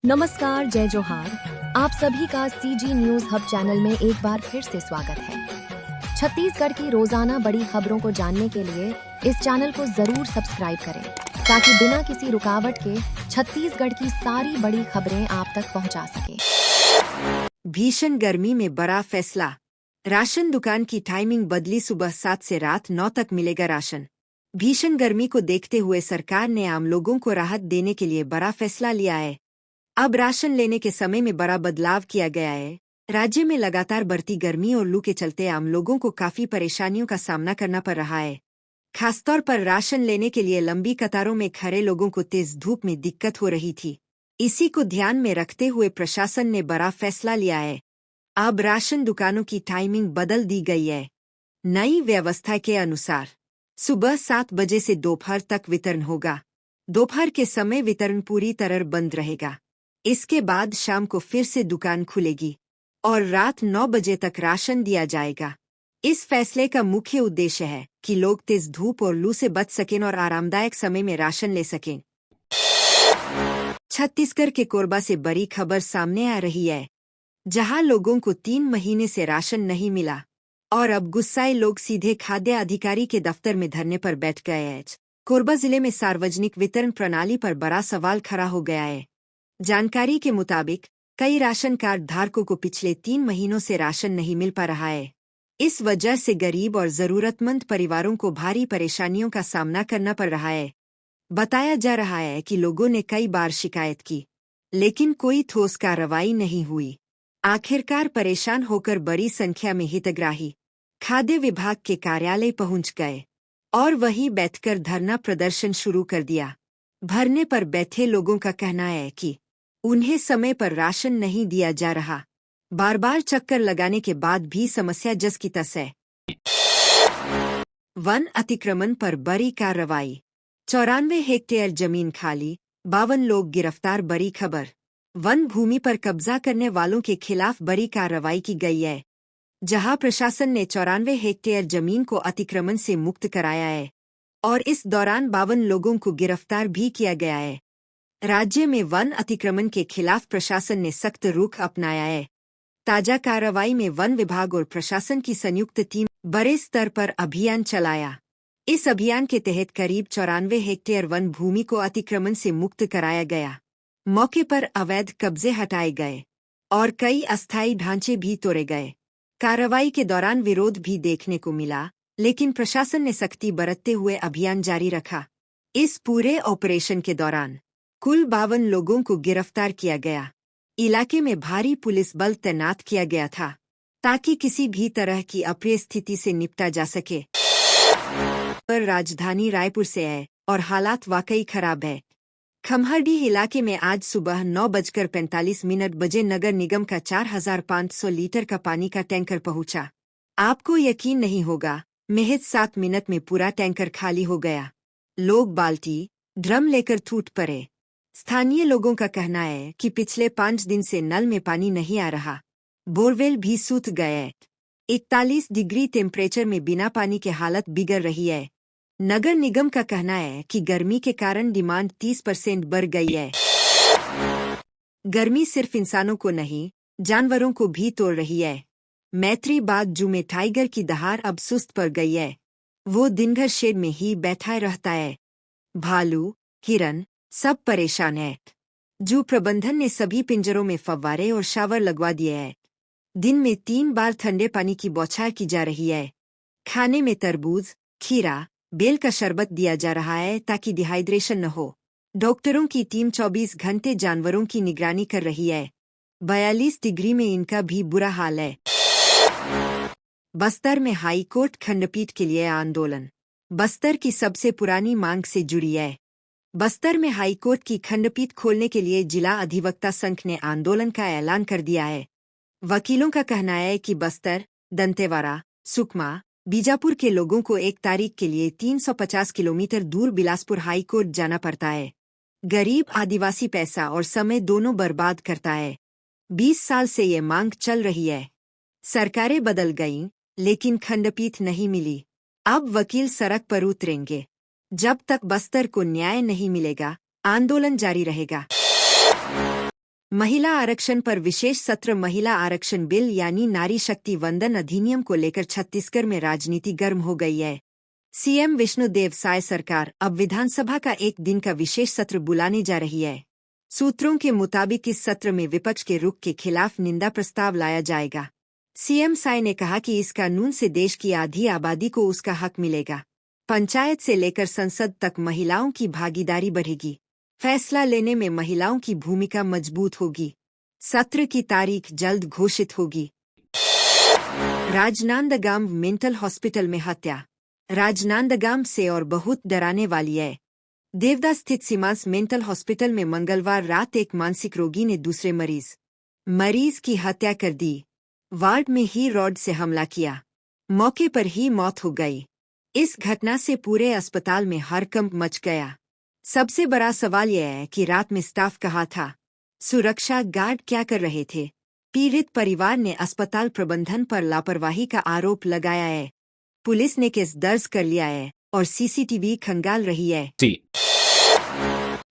नमस्कार, जय जोहार। आप सभी का सीजी न्यूज हब चैनल में एक बार फिर से स्वागत है। छत्तीसगढ़ की रोजाना बड़ी खबरों को जानने के लिए इस चैनल को जरूर सब्सक्राइब करें, ताकि बिना किसी रुकावट के छत्तीसगढ़ की सारी बड़ी खबरें आप तक पहुंचा सके। भीषण गर्मी में बड़ा फैसला। राशन दुकान की टाइमिंग बदली, सुबह 7 से रात 9 तक मिलेगा राशन। भीषण गर्मी को देखते हुए सरकार ने आम लोगों को राहत देने के लिए बड़ा फैसला लिया है। अब राशन लेने के समय में बड़ा बदलाव किया गया है। राज्य में लगातार बढ़ती गर्मी और लू के चलते आम लोगों को काफी परेशानियों का सामना करना पड़ रहा है। खासतौर पर राशन लेने के लिए लंबी कतारों में खड़े लोगों को तेज धूप में दिक्कत हो रही थी। इसी को ध्यान में रखते हुए प्रशासन ने बड़ा फैसला लिया है। अब राशन दुकानों की टाइमिंग बदल दी गई है। नई व्यवस्था के अनुसार सुबह 7 बजे से दोपहर तक वितरण होगा। दोपहर के समय वितरण पूरी तरह बंद रहेगा। इसके बाद शाम को फिर से दुकान खुलेगी और रात 9 बजे तक राशन दिया जाएगा। इस फैसले का मुख्य उद्देश्य है कि लोग तेज धूप और लू से बच सकें और आरामदायक समय में राशन ले सकें। छत्तीसगढ़ के कोरबा से बड़ी खबर सामने आ रही है, जहां लोगों को 3 महीने से राशन नहीं मिला और अब गुस्साए लोग सीधे खाद्य अधिकारी के दफ्तर में धरने पर बैठ गए हैं। कोरबा जिले में सार्वजनिक वितरण प्रणाली पर बड़ा सवाल खड़ा हो गया है। जानकारी के मुताबिक कई राशन कार्ड धारकों को पिछले 3 महीनों से राशन नहीं मिल पा रहा है। इस वजह से गरीब और जरूरतमंद परिवारों को भारी परेशानियों का सामना करना पड़ रहा है। बताया जा रहा है कि लोगों ने कई बार शिकायत की, लेकिन कोई ठोस कार्रवाई नहीं हुई। आखिरकार परेशान होकर बड़ी संख्या में हितग्राही खाद्य विभाग के कार्यालय पहुंच गए और वहीं बैठकर धरना प्रदर्शन शुरू कर दिया। भरने पर बैठे लोगों का कहना है कि उन्हें समय पर राशन नहीं दिया जा रहा। बार बार चक्कर लगाने के बाद भी समस्या जस की तस है। वन अतिक्रमण पर बड़ी कार्रवाई। 94 हेक्टेयर जमीन खाली, 52 लोग गिरफ्तार। बड़ी खबर। वन भूमि पर कब्जा करने वालों के खिलाफ बड़ी कार्रवाई की गई है, जहां प्रशासन ने 94 हेक्टेयर जमीन को अतिक्रमण से मुक्त कराया है और इस दौरान 52 लोगों को गिरफ्तार भी किया गया है। राज्य में वन अतिक्रमण के खिलाफ प्रशासन ने सख्त रुख अपनाया है। ताजा कार्रवाई में वन विभाग और प्रशासन की संयुक्त टीम बड़े स्तर पर अभियान चलाया। इस अभियान के तहत करीब 94 हेक्टेयर वन भूमि को अतिक्रमण से मुक्त कराया गया। मौके पर अवैध कब्जे हटाए गए और कई अस्थायी ढांचे भी तोड़े गए। कार्रवाई के दौरान विरोध भी देखने को मिला, लेकिन प्रशासन ने सख्ती बरतते हुए अभियान जारी रखा। इस पूरे ऑपरेशन के दौरान कुल 52 लोगों को गिरफ्तार किया गया। इलाके में भारी पुलिस बल तैनात किया गया था, ताकि किसी भी तरह की अप्रिय स्थिति से निपटा जा सके। पर राजधानी रायपुर से है और हालात वाकई खराब है। खमहरडीह इलाके में आज सुबह 9:45 बजे नगर निगम का 4500 लीटर का पानी का टैंकर पहुंचा। आपको यकीन नहीं होगा, महज 7 मिनट में पूरा टैंकर खाली हो गया। लोग बाल्टी, ड्रम लेकर टूट पड़े। स्थानीय लोगों का कहना है कि पिछले 5 दिन से नल में पानी नहीं आ रहा। बोरवेल भी सूख गए। 41 डिग्री टेम्परेचर में बिना पानी के हालत बिगड़ रही है। नगर निगम का कहना है कि गर्मी के कारण डिमांड 30% बढ़ गई है। गर्मी सिर्फ इंसानों को नहीं, जानवरों को भी तोड़ रही है। मैत्री बाग जू में टाइगर की दहाड़ अब सुस्त पड़ गई है। वो दिन भर शेड में ही बैठा रहता है। भालू, हिरन सब परेशान है। जू प्रबंधन ने सभी पिंजरों में फव्वारे और शावर लगवा दिए हैं। दिन में 3 बार ठंडे पानी की बौछार की जा रही है। खाने में तरबूज, खीरा, बेल का शरबत दिया जा रहा है ताकि डिहाइड्रेशन न हो। डॉक्टरों की टीम 24 घंटे जानवरों की निगरानी कर रही है। 42 डिग्री में इनका भी बुरा हाल है। बस्तर में हाई कोर्ट खंडपीठ के लिए आंदोलन। बस्तर की सबसे पुरानी मांग से जुड़ी है। बस्तर में हाई कोर्ट की खंडपीठ खोलने के लिए जिला अधिवक्ता संघ ने आंदोलन का ऐलान कर दिया है। वकीलों का कहना है कि बस्तर, दंतेवाड़ा, सुकमा, बीजापुर के लोगों को 1 तारीख के लिए 350 किलोमीटर दूर बिलासपुर हाई कोर्ट जाना पड़ता है। गरीब आदिवासी पैसा और समय दोनों बर्बाद करता है। 20 साल से ये मांग चल रही है। सरकारें बदल गईं, लेकिन खंडपीठ नहीं मिली। अब वकील सड़क पर उतरेंगे। जब तक बस्तर को न्याय नहीं मिलेगा, आंदोलन जारी रहेगा। महिला आरक्षण पर विशेष सत्र। महिला आरक्षण बिल यानी नारी शक्ति वंदन अधिनियम को लेकर छत्तीसगढ़ में राजनीति गर्म हो गई है। सीएम विष्णुदेव साय सरकार अब विधानसभा का एक दिन का विशेष सत्र बुलाने जा रही है। सूत्रों के मुताबिक इस सत्र में विपक्ष के रुख के खिलाफ निंदा प्रस्ताव लाया जाएगा। सीएम साय ने कहा कि इस कानून से देश की आधी आबादी को उसका हक मिलेगा। पंचायत से लेकर संसद तक महिलाओं की भागीदारी बढ़ेगी। फैसला लेने में महिलाओं की भूमिका मजबूत होगी। सत्र की तारीख जल्द घोषित होगी। राजनांदगांव मेंटल हॉस्पिटल में हत्या। राजनांदगांव से और बहुत डराने वाली है। देवदा स्थित सीमांस मेंटल हॉस्पिटल में मंगलवार रात एक मानसिक रोगी ने दूसरे मरीज की हत्या कर दी। वार्ड में ही रॉड से हमला किया। मौके पर ही मौत हो गई। इस घटना से पूरे अस्पताल में हड़कंप मच गया। सबसे बड़ा सवाल यह है कि रात में स्टाफ कहाँ था? सुरक्षा गार्ड क्या कर रहे थे? पीड़ित परिवार ने अस्पताल प्रबंधन पर लापरवाही का आरोप लगाया है। पुलिस ने केस दर्ज कर लिया है और सीसीटीवी खंगाल रही है।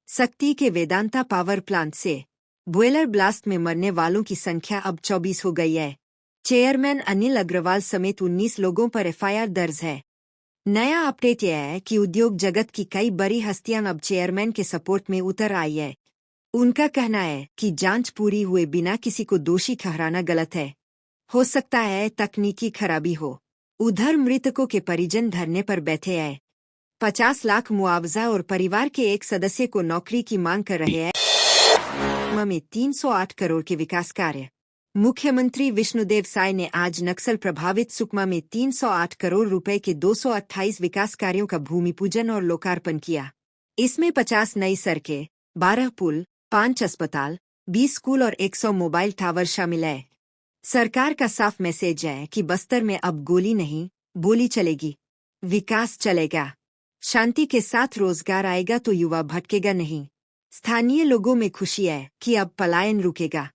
सक्ती के वेदांता पावर प्लांट से बॉयलर ब्लास्ट में मरने वालों की संख्या अब 24 हो गई है। चेयरमैन अनिल अग्रवाल समेत 19 लोगों पर एफआईआर दर्ज है। नया अपडेट यह है कि उद्योग जगत की कई बड़ी हस्तियां अब चेयरमैन के सपोर्ट में उतर आई है। उनका कहना है कि जांच पूरी हुए बिना किसी को दोषी ठहराना गलत है। हो सकता है तकनीकी खराबी हो। उधर मृतकों के परिजन धरने पर बैठे हैं। 50 लाख मुआवजा और परिवार के एक सदस्य को नौकरी की मांग कर रहे हैं। में 308 करोड़ के विकास कार्य। मुख्यमंत्री विष्णुदेव साय ने आज नक्सल प्रभावित सुकमा में 308 करोड़ रुपए के 228 विकास कार्यों का भूमि पूजन और लोकार्पण किया। इसमें 50 नई सड़कें, 12 पुल, 5 अस्पताल, 20 स्कूल और 100 मोबाइल टावर शामिल है। सरकार का साफ मैसेज है कि बस्तर में अब गोली नहीं, बोली चलेगी। विकास चलेगा। शांति के साथ रोजगार आएगा तो युवा भटकेगा नहीं। स्थानीय लोगों में खुशी है कि अब पलायन रुकेगा।